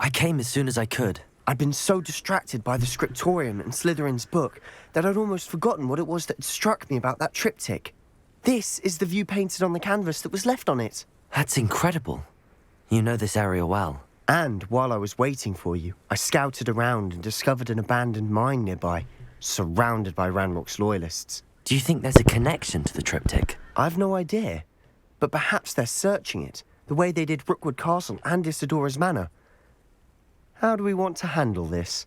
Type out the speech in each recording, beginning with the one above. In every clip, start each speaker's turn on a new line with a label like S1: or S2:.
S1: I came as soon as I could.
S2: I'd been so distracted by the scriptorium and Slytherin's book that I'd almost forgotten what it was that struck me about that triptych. This is the view painted on the canvas that was left on it.
S1: That's incredible. You know this area well.
S2: And while I was waiting for you, I scouted around and discovered an abandoned mine nearby, surrounded by Ranrock's loyalists.
S1: Do you think there's a connection to the triptych?
S2: I've no idea, but perhaps they're searching it, the way they did Rookwood Castle and Isidora's Manor. How do we want to handle this?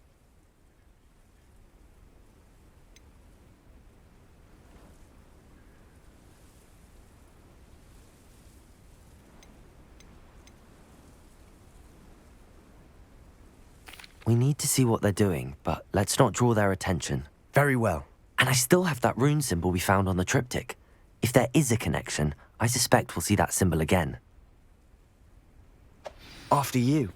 S1: We need to see what they're doing, but let's not draw their attention.
S2: Very well.
S1: And I still have that rune symbol we found on the triptych. If there is a connection, I suspect we'll see that symbol again.
S2: After you.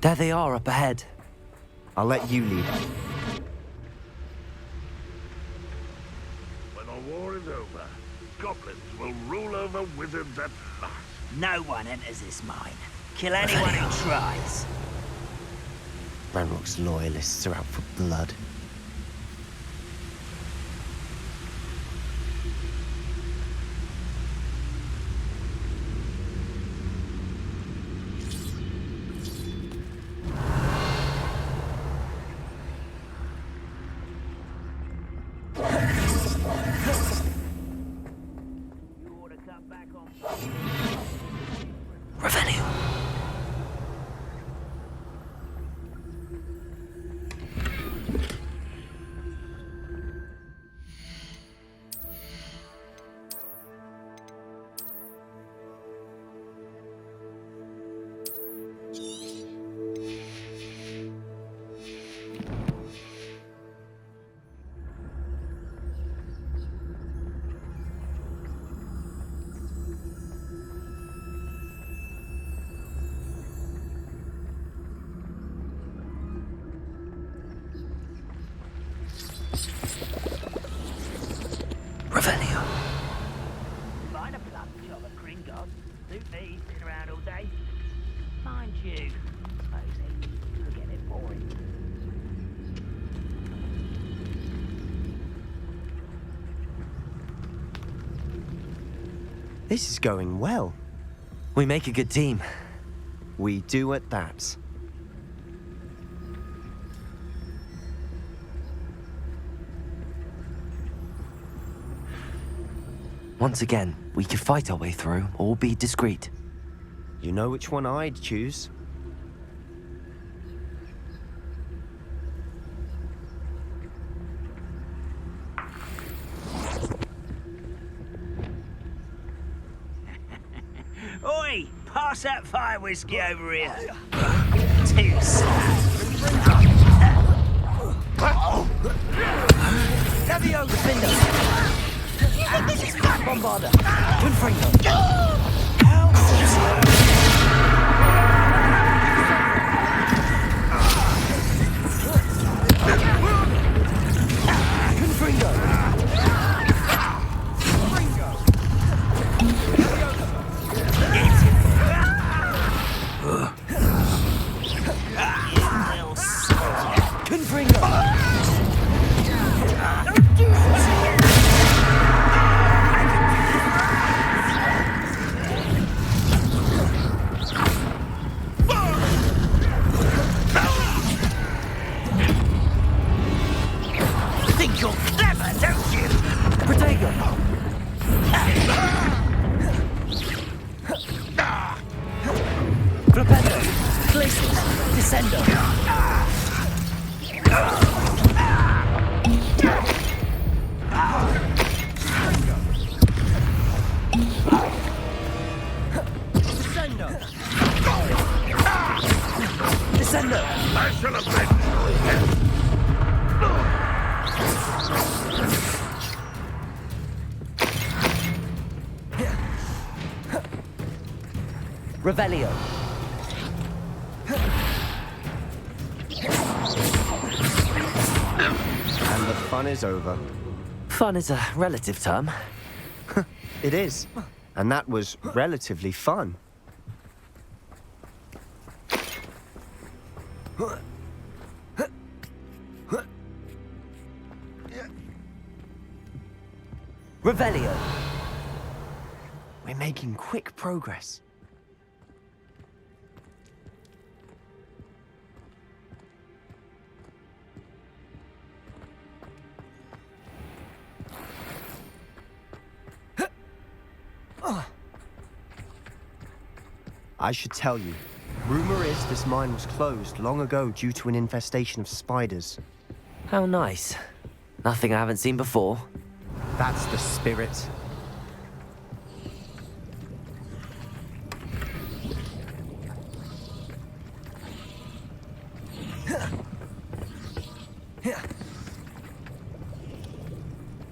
S1: There they are up ahead.
S2: I'll let you lead.
S3: When our war is over, goblins will rule over wizards at last.
S4: No one enters this mine. Kill anyone who tries.
S2: Ranrock's loyalists are out for blood.
S4: Find a plum job at Gryffindor. Suit me, sitting around all day. Mind you, suppose it could get a bit boring.
S2: This is going well.
S1: We make a good team.
S2: We do at that.
S1: Once again, we could fight our way through, or be discreet.
S2: You know which one I'd choose.
S4: Oi! Pass that fire whiskey over here. Too sad.
S1: Gavio, Gryffindor! You think this is fun, Bombarder? Gryffindor! Revelio.
S2: And the fun is over.
S1: Fun is a relative term.
S2: It is. And that was relatively fun.
S1: Revelio.
S2: We're making quick progress. I should tell you, rumor is this mine was closed long ago due to an infestation of spiders.
S1: How nice. Nothing I haven't seen before.
S2: That's the spirit.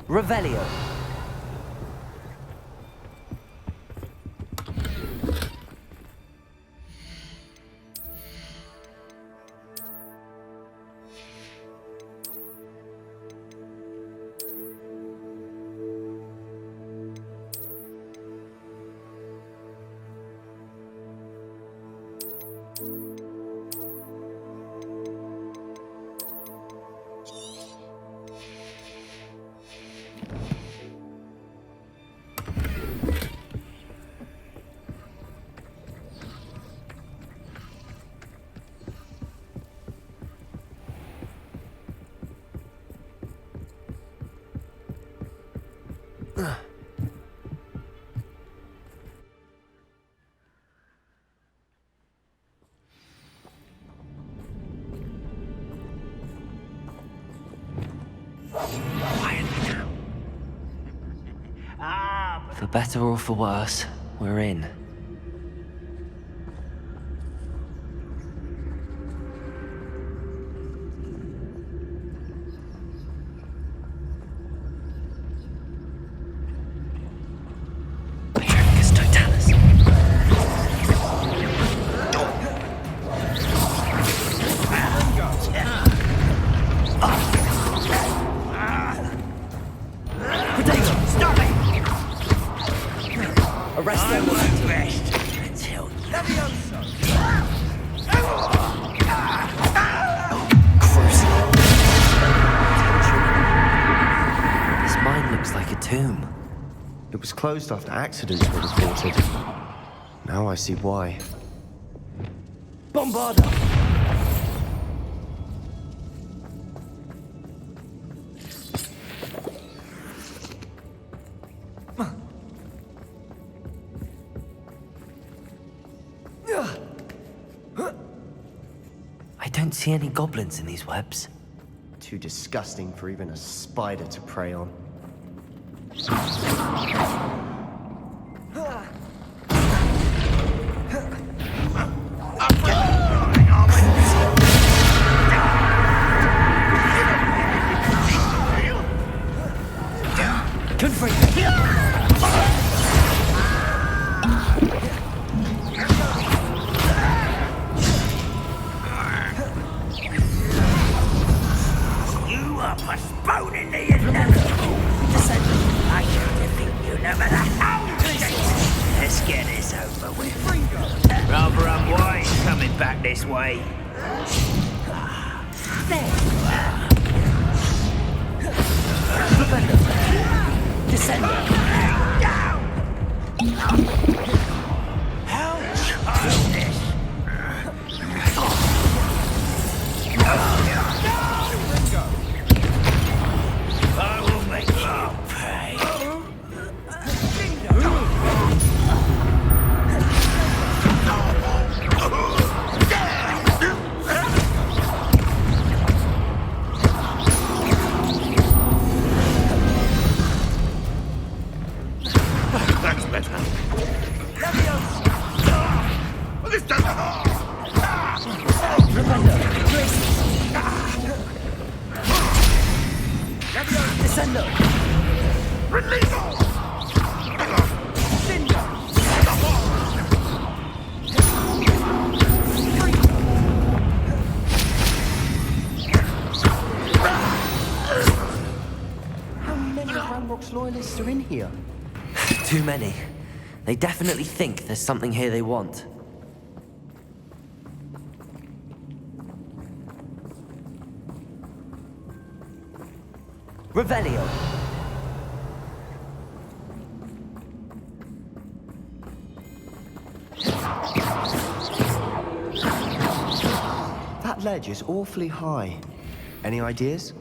S1: Revelio. For better or for worse, we're in.
S2: Closed after accidents were reported. Now I see why.
S1: Bombarda! I don't see any goblins in these webs.
S2: Too disgusting for even a spider to prey on. Revelio.
S1: Too many. They definitely think there's something here they want. Revelio.
S2: That ledge is awfully high. Any ideas?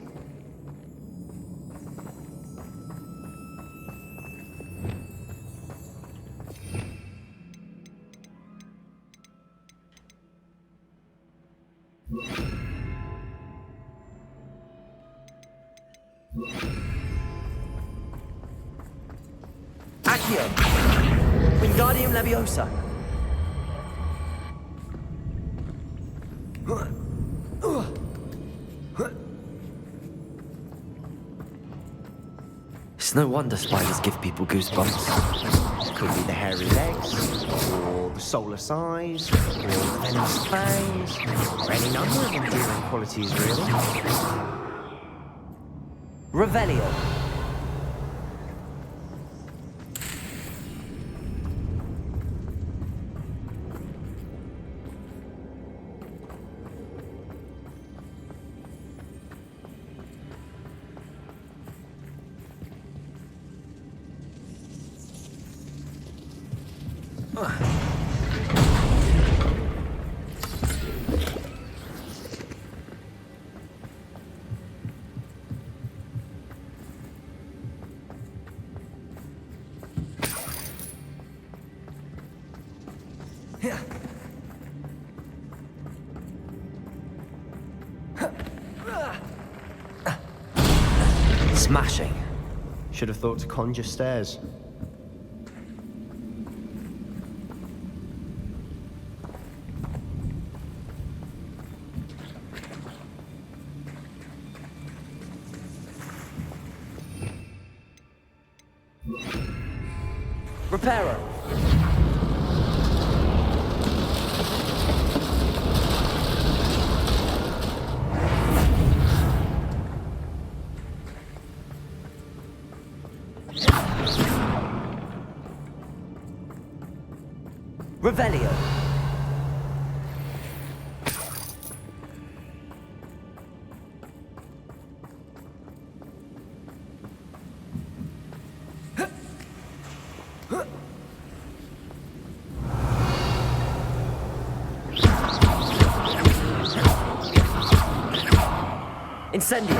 S1: Accio! Wingardium Leviosa! It's no wonder spiders give people goosebumps.
S2: Could be the hairy legs, or the solar size, or the venomous fangs, or any number of endearing qualities, really.
S1: Revelio. Smashing.
S2: Should have thought to conjure stairs.
S1: Reparo. Revelio. Incendio.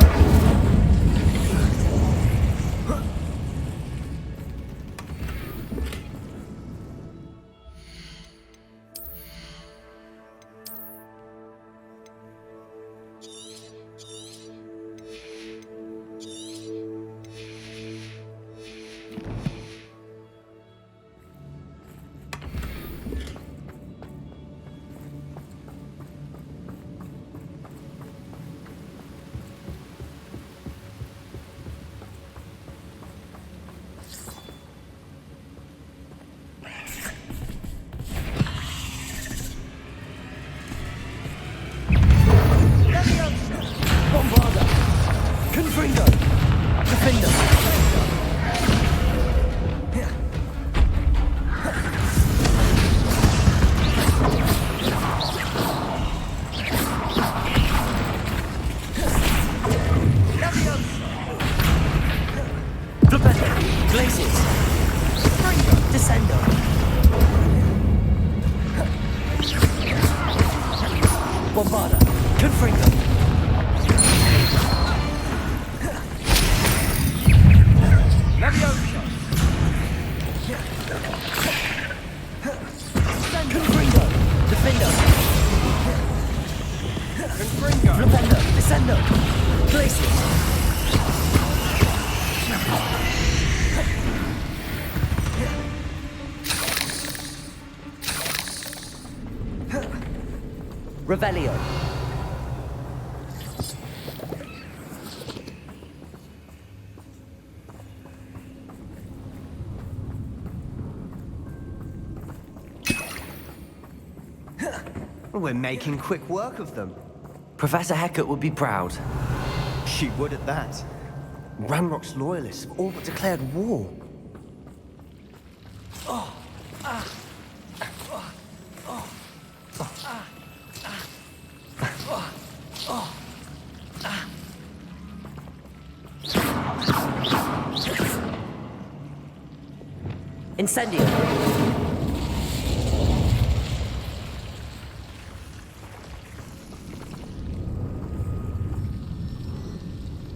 S1: Revelio.
S2: We're making quick work of them.
S1: Professor Hecat would be proud.
S2: She would at that. Ranrock's loyalists have all but declared war.
S1: Incendio.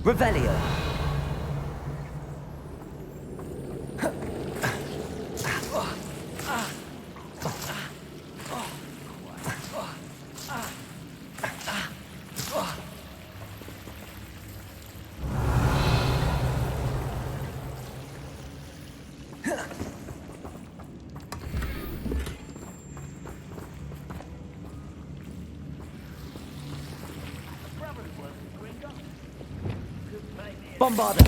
S1: Revelio. Bombarda.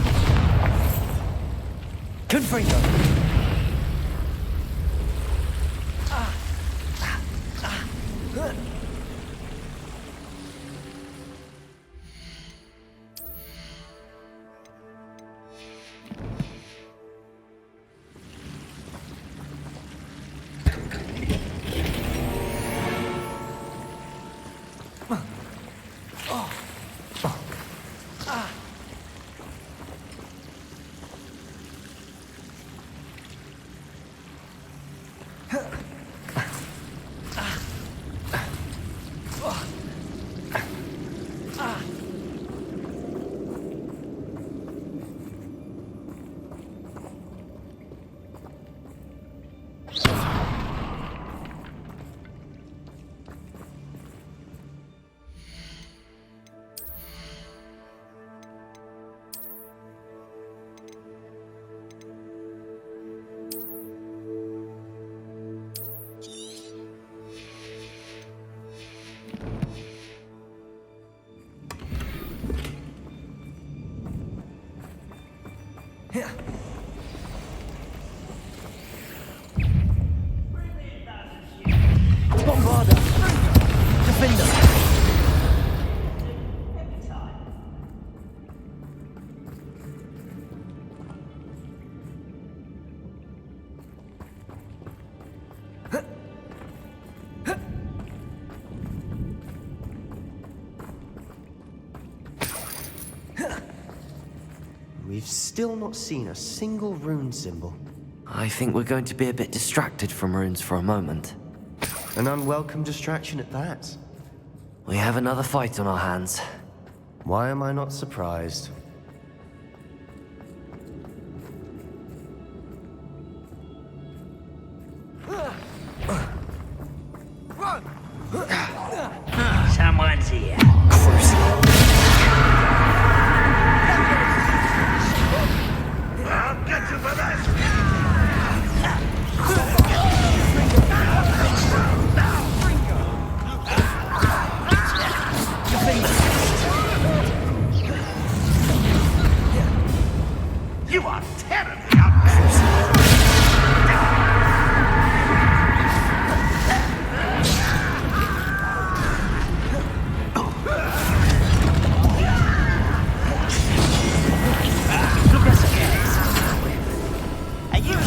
S1: Confringo. Bombarda. Defender.
S2: We've still not seen a single rune symbol.
S1: I think we're going to be a bit distracted from runes for a moment.
S2: An unwelcome distraction at that.
S1: We have another fight on our hands.
S2: Why am I not surprised?
S4: Someone's here.
S3: I'll get you for that! You are terribly outmatched!
S4: Are you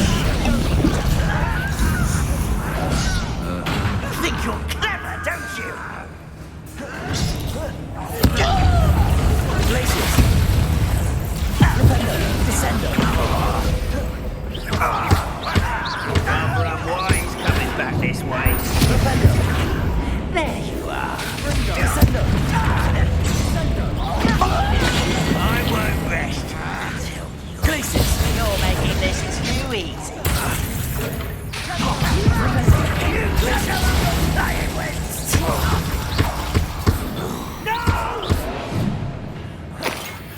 S4: think you're clever, don't you?
S1: Glaciers. Descendo.
S4: Barbara Wise coming back this way. There you are.
S1: Descendo.
S4: I won't rest until you.
S1: Glaciers.
S4: You're making this too easy.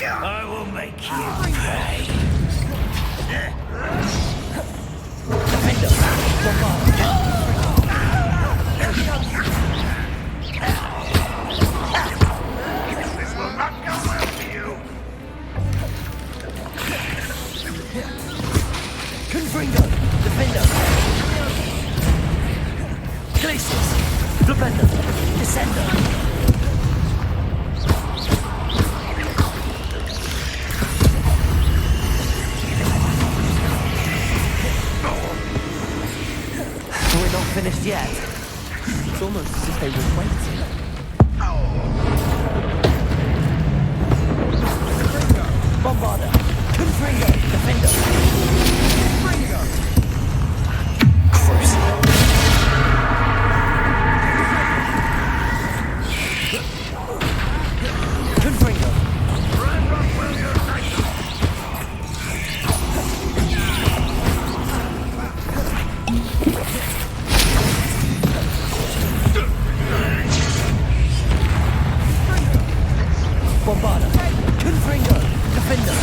S4: I will make you pay.
S3: This will not go well for you!
S1: Confringo. Defender. Glaciers. Flipendo. Descendo. We're not finished yet.
S2: It's almost as if they were waiting.
S4: Bombarder! Confringo! Defender! Confringo! Bombarder! Confringo! Defender!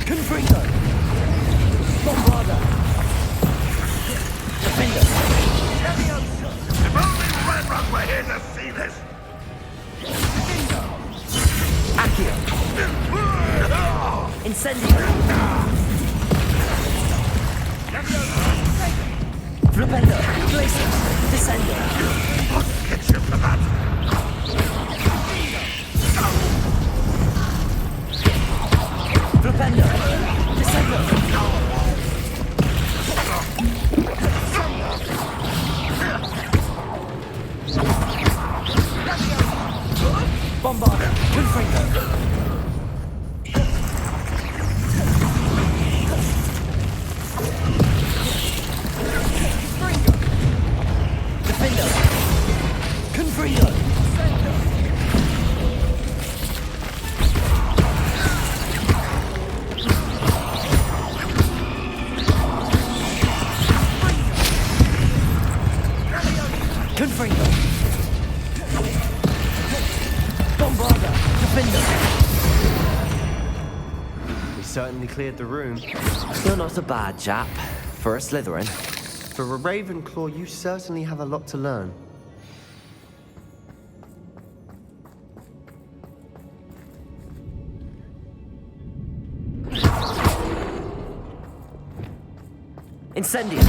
S4: Confringo! Bombarder! Defender!
S3: If only Redrock were here to see this!
S4: Accio! Incendio! Flipendo! Glacius! Descendo!
S3: I'll get you for that!
S4: Flipendo! Descendo! Bombarder! Confringo! Defendo! Confringo! Confringo! Bombarder! Defender!
S2: We certainly cleared the room.
S1: You're not a bad chap. For a Slytherin.
S2: For a Ravenclaw, you certainly have a lot to learn.
S4: Incendio!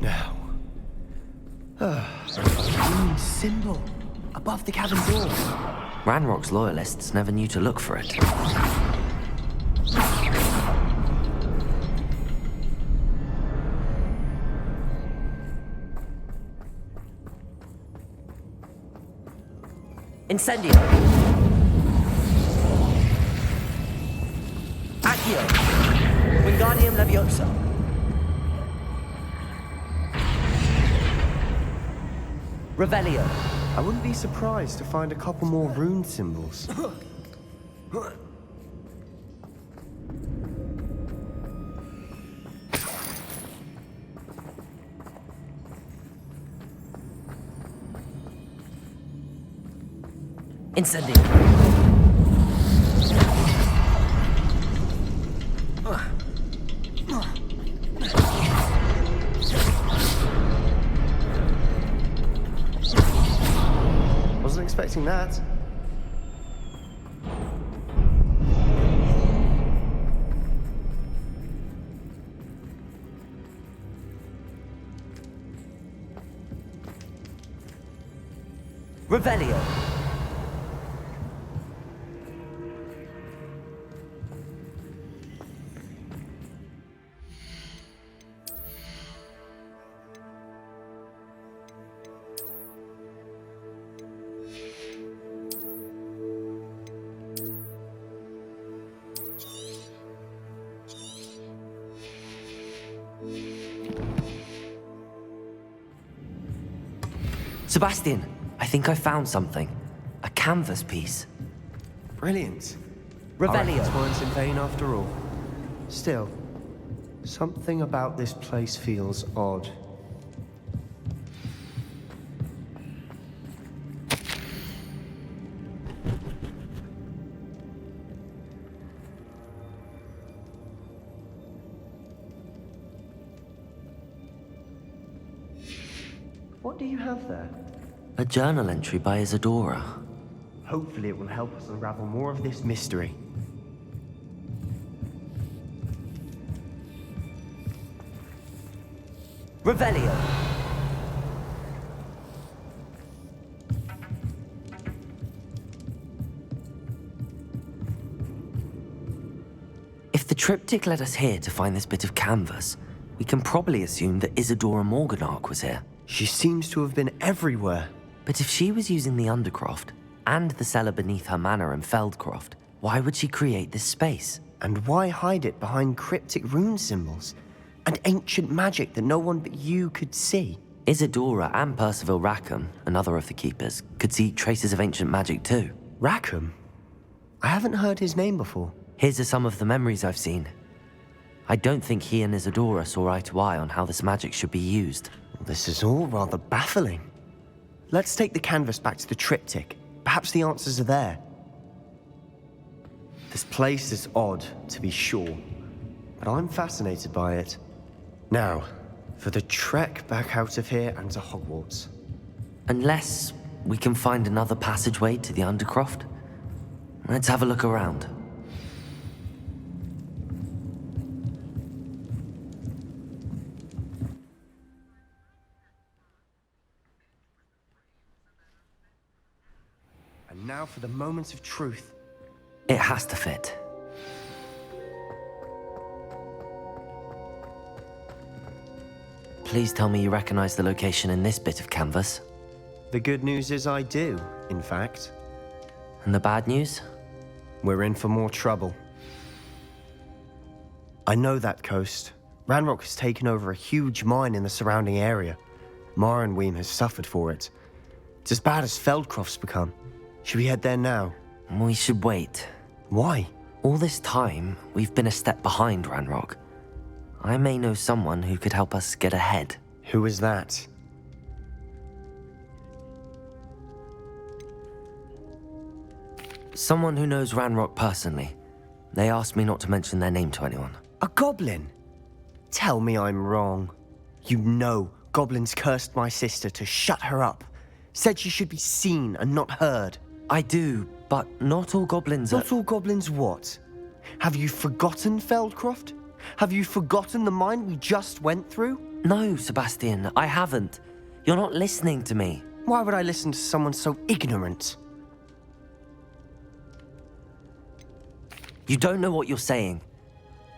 S2: Now. A green symbol above the cabin door.
S1: Ranrock's loyalists never knew to look for it.
S4: Incendio! Accio! Wingardium Leviosa! Revelio!
S2: I wouldn't be surprised to find a couple more rune symbols.
S4: Incendio!
S2: Wasn't expecting that.
S4: Revelio!
S1: Sebastian, I think I found something. A canvas piece.
S2: Brilliant.
S4: Revelio!
S2: Our efforts weren't in vain after all. Still, something about this place feels odd. What do you have there?
S1: A journal entry by Isadora.
S2: Hopefully it will help us unravel more of this mystery.
S1: Revelio! If the triptych led us here to find this bit of canvas, we can probably assume that Isadora Morganach was here.
S2: She seems to have been everywhere.
S1: But if she was using the Undercroft, and the cellar beneath her manor in Feldcroft, why would she create this space?
S2: And why hide it behind cryptic rune symbols? And ancient magic that no one but you could see?
S1: Isadora and Percival Rackham, another of the keepers, could see traces of ancient magic too.
S2: Rackham? I haven't heard his name before.
S1: Here's some of the memories I've seen. I don't think he and Isadora saw eye to eye on how this magic should be used.
S2: This is all rather baffling. Let's take the canvas back to the triptych. Perhaps the answers are there. This place is odd, to be sure, but I'm fascinated by it. Now, for the trek back out of here and to Hogwarts.
S1: Unless we can find another passageway to the Undercroft. Let's have a look around.
S2: And now for the moment of truth.
S1: It has to fit. Please tell me you recognize the location in this bit of canvas.
S2: The good news is I do, in fact.
S1: And the bad news?
S2: We're in for more trouble. I know that coast. Ranrock has taken over a huge mine in the surrounding area. Mornweem has suffered for it. It's as bad as Feldcroft's become. Should we head there now?
S1: We should wait.
S2: Why?
S1: All this time, we've been a step behind Ranrock. I may know someone who could help us get ahead.
S2: Who is that?
S1: Someone who knows Ranrock personally. They asked me not to mention their name to anyone.
S2: A goblin? Tell me I'm wrong. You know goblins cursed my sister to shut her up. Said she should be seen and not heard.
S1: I do, but not all goblins are...
S2: Not all goblins what? Have you forgotten Feldcroft? Have you forgotten the mine we just went through?
S1: No, Sebastian, I haven't. You're not listening to me.
S2: Why would I listen to someone so ignorant?
S1: You don't know what you're saying.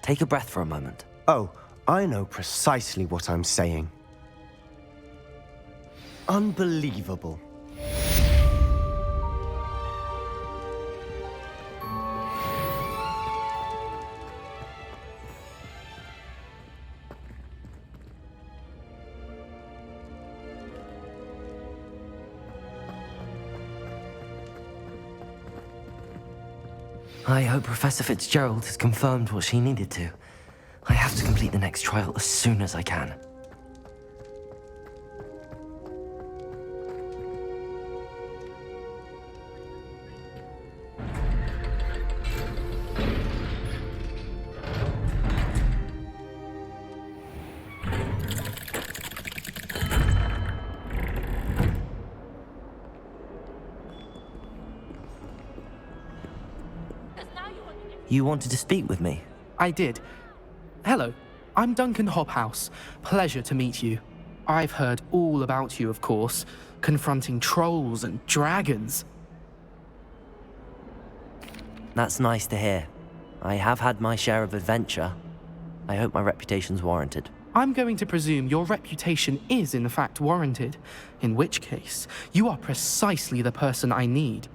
S1: Take a breath for a moment.
S2: Oh, I know precisely what I'm saying. Unbelievable.
S1: I hope Professor Fitzgerald has confirmed what she needed to. I have to complete the next trial as soon as I can. You wanted to speak with me?
S5: I did. Hello, I'm Duncan Hobhouse. Pleasure to meet you. I've heard all about you, of course, confronting trolls and dragons.
S1: That's nice to hear. I have had my share of adventure. I hope my reputation's warranted.
S5: I'm going to presume your reputation is in fact warranted, in which case, you are precisely the person I need.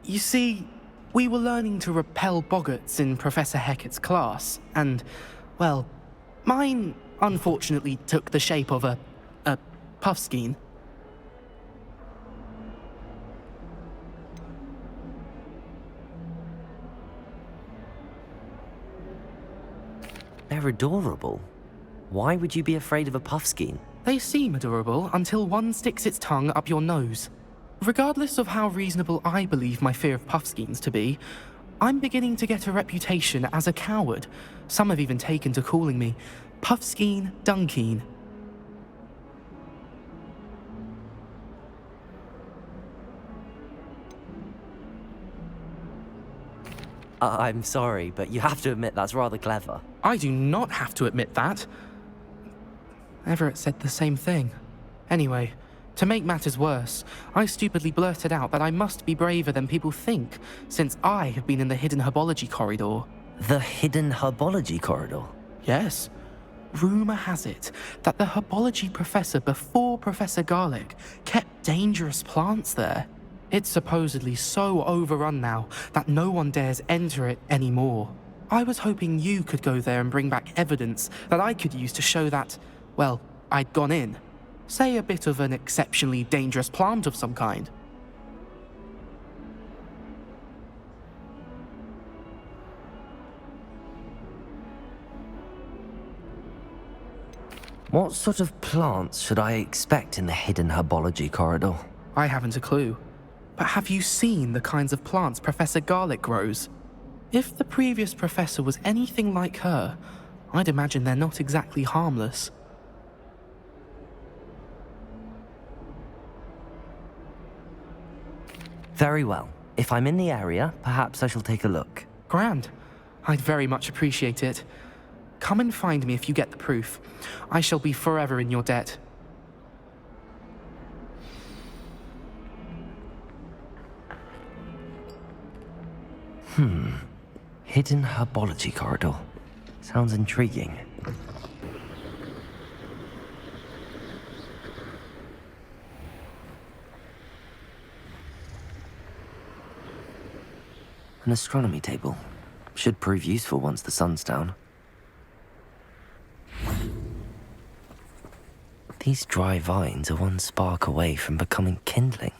S5: You see, we were learning to repel boggarts in Professor Hecat's class, and, well, mine unfortunately took the shape of a puffskein.
S1: They're adorable. Why would you be afraid of a puffskein?
S5: They seem adorable until one sticks its tongue up your nose. Regardless of how reasonable I believe my fear of puffskeins to be, I'm beginning to get a reputation as a coward. Some have even taken to calling me Puffskein Dunkeen.
S1: I'm sorry, but you have to admit that's rather clever.
S5: I do not have to admit that. Everett said the same thing. Anyway, to make matters worse, I stupidly blurted out that I must be braver than people think, since I have been in the hidden herbology corridor.
S1: The hidden herbology corridor?
S5: Yes. Rumour has it that the herbology professor before Professor Garlick kept dangerous plants there. It's supposedly so overrun now that no one dares enter it anymore. I was hoping you could go there and bring back evidence that I could use to show that, well, I'd gone in. Say a bit of an exceptionally dangerous plant of some kind.
S1: What sort of plants should I expect in the hidden herbology corridor?
S5: I haven't a clue. But have you seen the kinds of plants Professor Garlick grows? If the previous professor was anything like her, I'd imagine they're not exactly harmless.
S1: Very well. If I'm in the area, perhaps I shall take a look.
S5: Grand. I'd very much appreciate it. Come and find me if you get the proof. I shall be forever in your debt.
S1: Hidden herbology corridor. Sounds intriguing. An astronomy table. Should prove useful once the sun's down. These dry vines are one spark away from becoming kindling.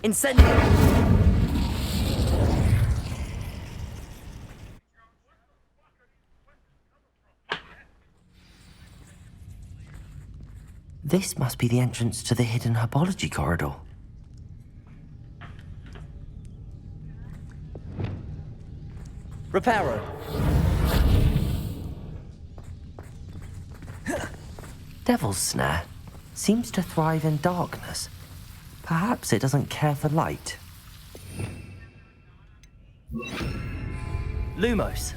S1: Incendio! This must be the entrance to the hidden herbology corridor. Reparo. Devil's Snare seems to thrive in darkness. Perhaps it doesn't care for light. Lumos.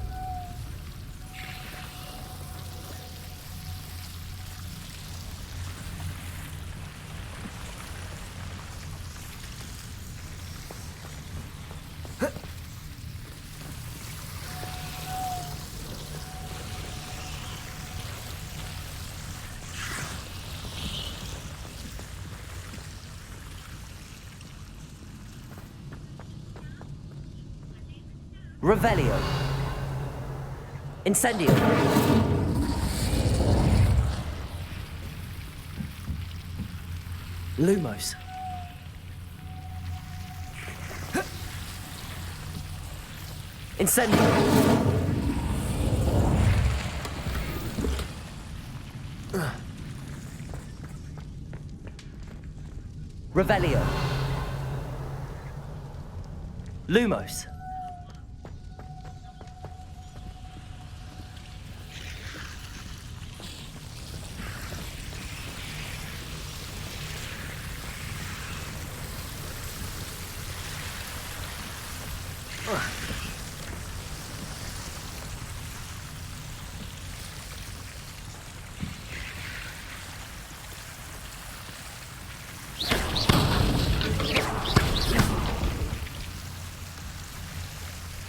S1: Revelio. Incendio. Lumos. Incendio. Revelio. Lumos.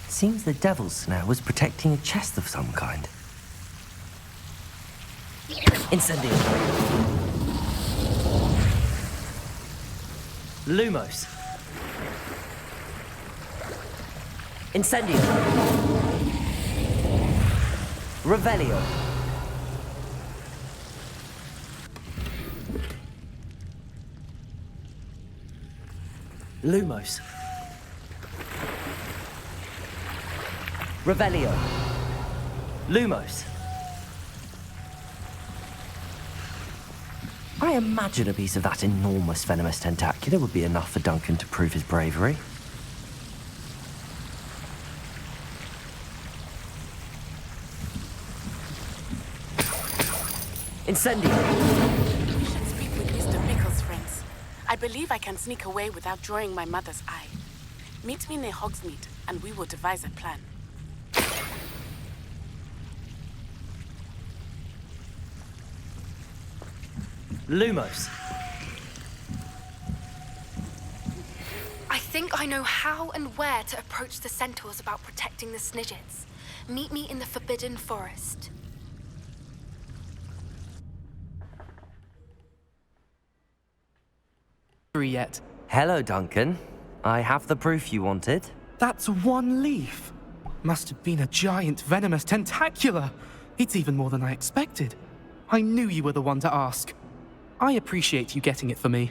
S1: Seems the Devil's Snare was protecting a chest of some kind. Incendio. Lumos. Incendio. Revelio. Lumos. Revelio. Lumos. I imagine a piece of that enormous venomous tentacular would be enough for Duncan to prove his bravery. Incendio.
S6: You should speak with Mr. Pickle's friends. I believe I can sneak away without drawing my mother's eye. Meet me near Hogsmeade, and we will devise a plan.
S1: Lumos.
S7: I think I know how and where to approach the centaurs about protecting the Snidgets. Meet me in the Forbidden Forest.
S5: Yet.
S1: Hello, Duncan. I have the proof you wanted.
S5: That's one leaf. Must have been a giant venomous tentacula. It's even more than I expected. I knew you were the one to ask. I appreciate you getting it for me.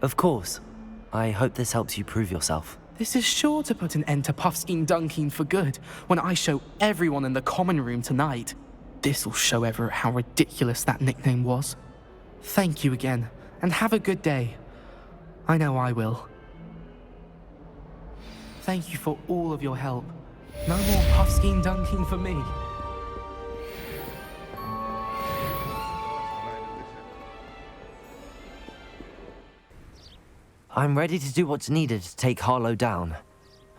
S1: Of course. I hope this helps you prove yourself.
S5: This is sure to put an end to Puffskein Dunkeen for good when I show everyone in the common room tonight. This'll show Everett how ridiculous that nickname was. Thank you again, and have a good day. I know I will. Thank you for all of your help. No more Puffskein Dunkeen for me.
S1: I'm ready to do what's needed to take Harlow down.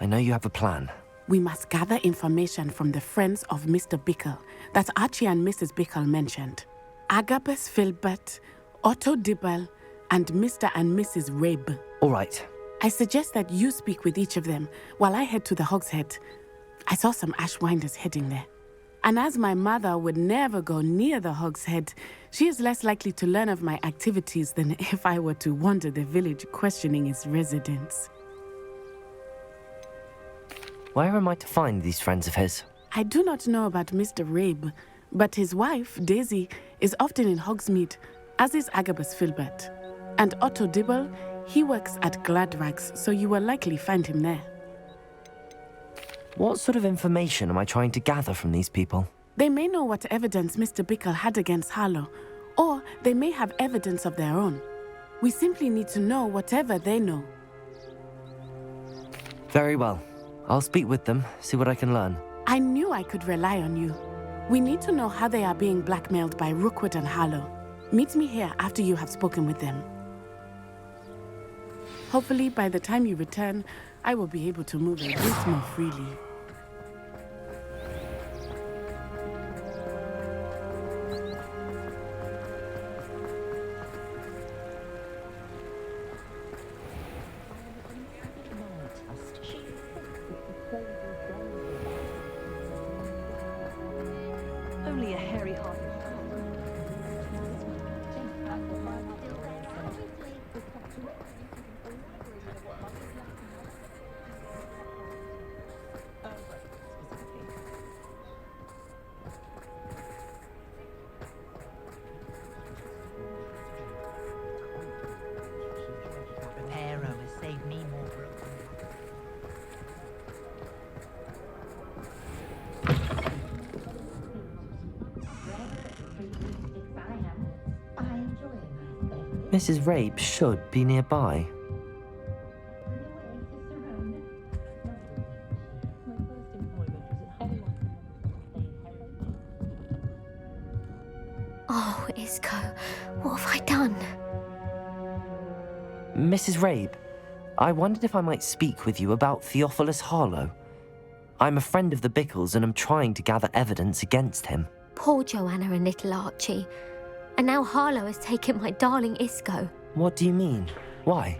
S1: I know you have a plan.
S6: We must gather information from the friends of Mr. Bickle that Archie and Mrs. Bickle mentioned. Agabus Filbert, Otto Dibble, and Mr. and Mrs. Rabe.
S1: All right.
S6: I suggest that you speak with each of them while I head to the Hogshead. I saw some Ashwinders heading there. And as my mother would never go near the Hogshead, she is less likely to learn of my activities than if I were to wander the village questioning its residents.
S1: Where am I to find these friends of his?
S6: I do not know about Mr. Rabe, but his wife, Daisy, is often in Hogsmeade, as is Agabus Filbert. And Otto Dibble, he works at Gladrags, so you will likely find him there.
S1: What sort of information am I trying to gather from these people?
S6: They may know what evidence Mr. Bickle had against Harlow, or they may have evidence of their own. We simply need to know whatever they know.
S1: Very well. I'll speak with them, see what I can learn.
S6: I knew I could rely on you. We need to know how they are being blackmailed by Rookwood and Harlow. Meet me here after you have spoken with them. Hopefully, by the time you return, I will be able to move a bit more freely.
S8: Only a hairy heart.
S4: Reparo has saved me more broken.
S1: Mrs. Rabe should be nearby.
S9: Oh, Isco, what have I done?
S1: Mrs. Rabe, I wondered if I might speak with you about Theophilus Harlow. I'm a friend of the Bickles and I'm trying to gather evidence against him.
S9: Poor Joanna and little Archie. And now Harlow has taken my darling Isco.
S1: What do you mean? Why?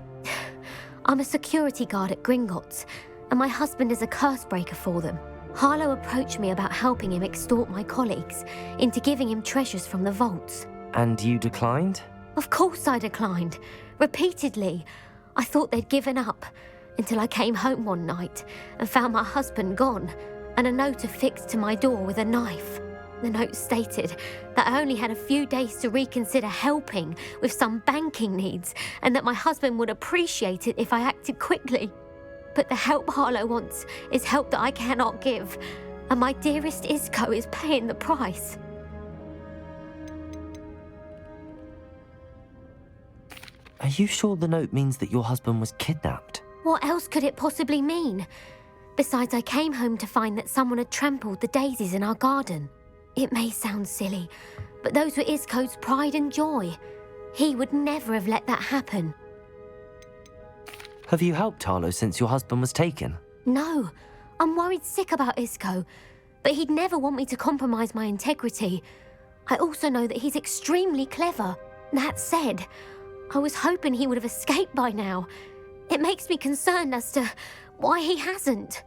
S9: I'm a security guard at Gringotts, and my husband is a curse breaker for them. Harlow approached me about helping him extort my colleagues into giving him treasures from the vaults.
S1: And you declined?
S9: Of course I declined. Repeatedly. I thought they'd given up, until I came home one night and found my husband gone, and a note affixed to my door with a knife. The note stated that I only had a few days to reconsider helping with some banking needs, and that my husband would appreciate it if I acted quickly. But the help Harlow wants is help that I cannot give, and my dearest Isco is paying the price.
S1: Are you sure the note means that your husband was kidnapped?
S9: What else could it possibly mean? Besides, I came home to find that someone had trampled the daisies in our garden. It may sound silly, but those were Isco's pride and joy. He would never have let that happen.
S1: Have you helped Harlow since your husband was taken?
S9: No, I'm worried sick about Isco, but he'd never want me to compromise my integrity. I also know that he's extremely clever. That said, I was hoping he would have escaped by now. It makes me concerned as to why he hasn't.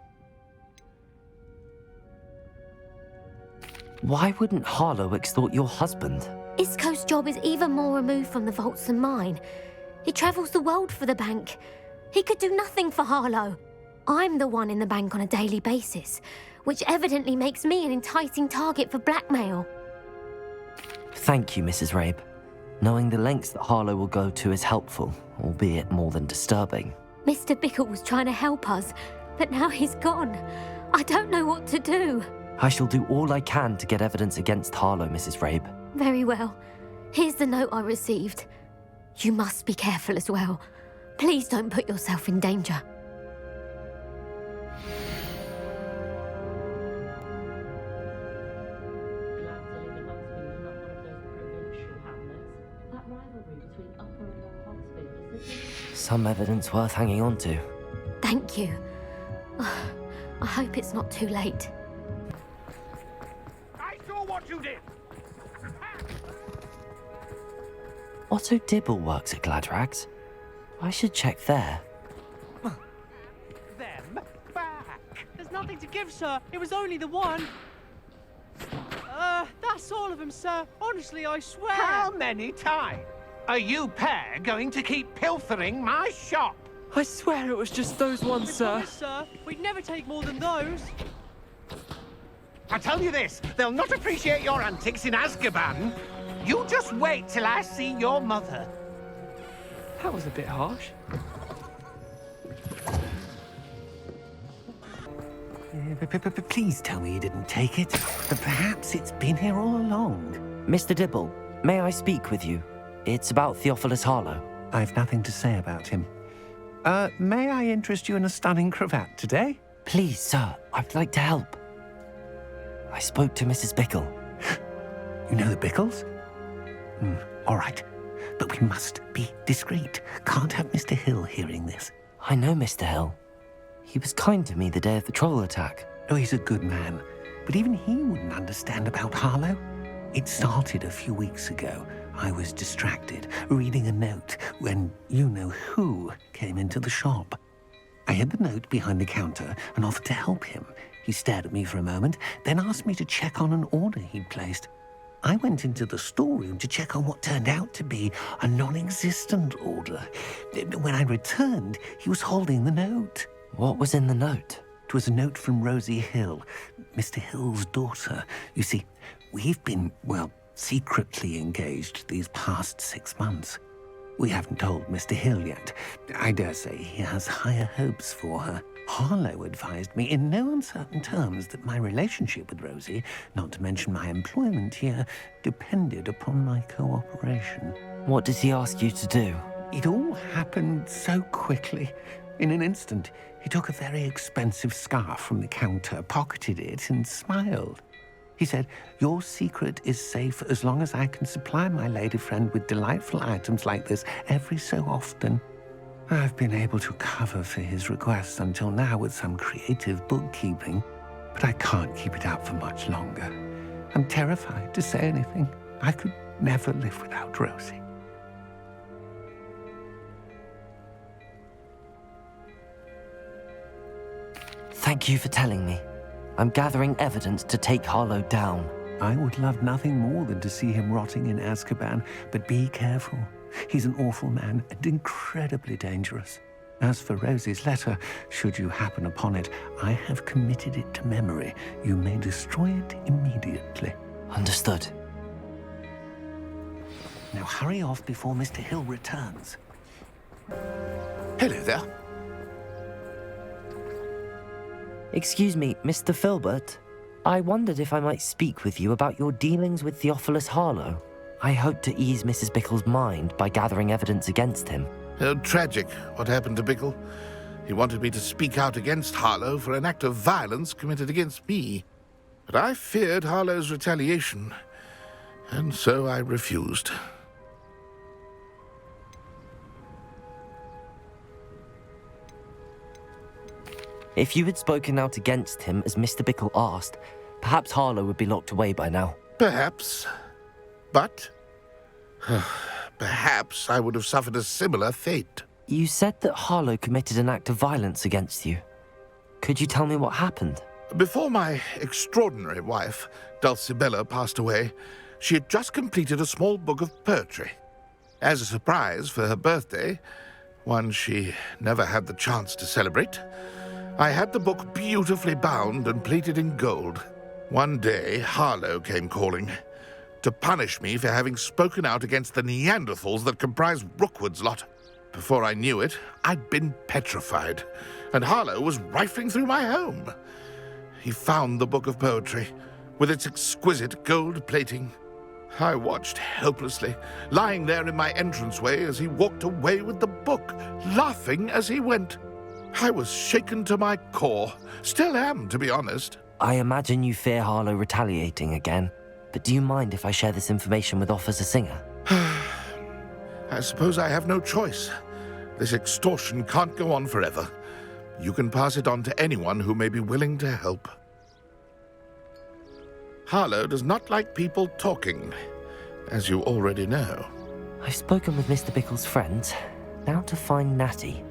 S1: Why wouldn't Harlow extort your husband?
S9: Isco's job is even more removed from the vaults than mine. He travels the world for the bank. He could do nothing for Harlow. I'm the one in the bank on a daily basis, which evidently makes me an enticing target for blackmail.
S1: Thank you, Mrs. Rabe. Knowing the lengths that Harlow will go to is helpful, albeit more than disturbing.
S9: Mr. Bickle was trying to help us, but now he's gone. I don't know what to do.
S1: I shall do all I can to get evidence against Harlow, Mrs. Rabe.
S9: Very well. Here's the note I received. You must be careful as well. Please don't put yourself in danger.
S1: Some evidence worth hanging on to.
S9: Thank you. I hope it's not too late.
S3: I saw what you did!
S1: Otto Dibble works at Gladrags. I should check there.
S10: Them back! There's nothing to give, sir. It was only the one. That's all of them, sir. Honestly, I swear.
S11: How many times are you pair going to keep pilfering my shop?
S10: I swear it was just those ones, sir. Promise, sir. We'd never take more than those.
S11: I tell you this, they'll not appreciate your antics in Azkaban. You just wait till I see your mother.
S10: That was a bit harsh.
S12: Please tell me you didn't take it. Perhaps it's been here all along.
S1: Mr. Dibble, may I speak with you? It's about Theophilus Harlow.
S12: I've nothing to say about him. May I interest you in a stunning cravat today?
S1: Please, sir, I'd like to help. I spoke to Mrs. Bickle.
S12: You know the Bickles? All right, but we must be discreet. Can't have Mr. Hill hearing this.
S1: I know Mr. Hill. He was kind to me the day of the troll attack.
S12: Oh, he's a good man, but even he wouldn't understand about Harlow. It started a few weeks ago. I was distracted, reading a note, when you-know-who came into the shop. I hid the note behind the counter and offered to help him. He stared at me for a moment, then asked me to check on an order he'd placed. I went into the storeroom to check on what turned out to be a non-existent order. When I returned, he was holding the note.
S1: What was in the note?
S12: It was a note from Rosie Hill, Mr. Hill's daughter. You see, we've been, secretly engaged these past 6 months. We haven't told Mr. Hill yet. I dare say he has higher hopes for her. Harlow advised me in no uncertain terms that my relationship with Rosie, not to mention my employment here, depended upon my cooperation.
S1: What did he ask you to do?
S12: It all happened so quickly. In an instant, he took a very expensive scarf from the counter, pocketed it, and smiled. He said, "Your secret is safe as long as I can supply my lady friend with delightful items like this every so often." I've been able to cover for his requests until now with some creative bookkeeping, but I can't keep it up for much longer. I'm terrified to say anything. I could never live without Rosie.
S1: Thank you for telling me. I'm gathering evidence to take Harlow down.
S12: I would love nothing more than to see him rotting in Azkaban, but be careful. He's an awful man and incredibly dangerous. As for Rosie's letter, should you happen upon it, I have committed it to memory. You may destroy it immediately.
S1: Understood.
S12: Now hurry off before Mr. Hill returns.
S13: Hello there.
S1: Excuse me, Mr. Filbert. I wondered if I might speak with you about your dealings with Theophilus Harlow. I hope to ease Mrs. Bickle's mind by gathering evidence against him.
S13: Tragic, what happened to Bickle. He wanted me to speak out against Harlow for an act of violence committed against me. But I feared Harlow's retaliation, and so I refused.
S1: If you had spoken out against him as Mr. Bickle asked, perhaps Harlow would be locked away by now.
S13: Perhaps. But perhaps I would have suffered a similar fate.
S1: You said that Harlow committed an act of violence against you. Could you tell me what happened?
S13: Before my extraordinary wife, Dulcibella, passed away, she had just completed a small book of poetry. As a surprise for her birthday, one she never had the chance to celebrate, I had the book beautifully bound and plated in gold. One day, Harlow came calling to punish me for having spoken out against the Neanderthals that comprise Rookwood's lot. Before I knew it, I'd been petrified, and Harlow was rifling through my home. He found the book of poetry, with its exquisite gold plating. I watched helplessly, lying there in my entranceway as he walked away with the book, laughing as he went. I was shaken to my core. Still am, to be honest.
S1: I imagine you fear Harlow retaliating again, but do you mind if I share this information with Officer Singer?
S13: I suppose I have no choice. This extortion can't go on forever. You can pass it on to anyone who may be willing to help. Harlow does not like people talking, as you already know.
S1: I've spoken with Mr. Bickle's friends. Now to find Natty.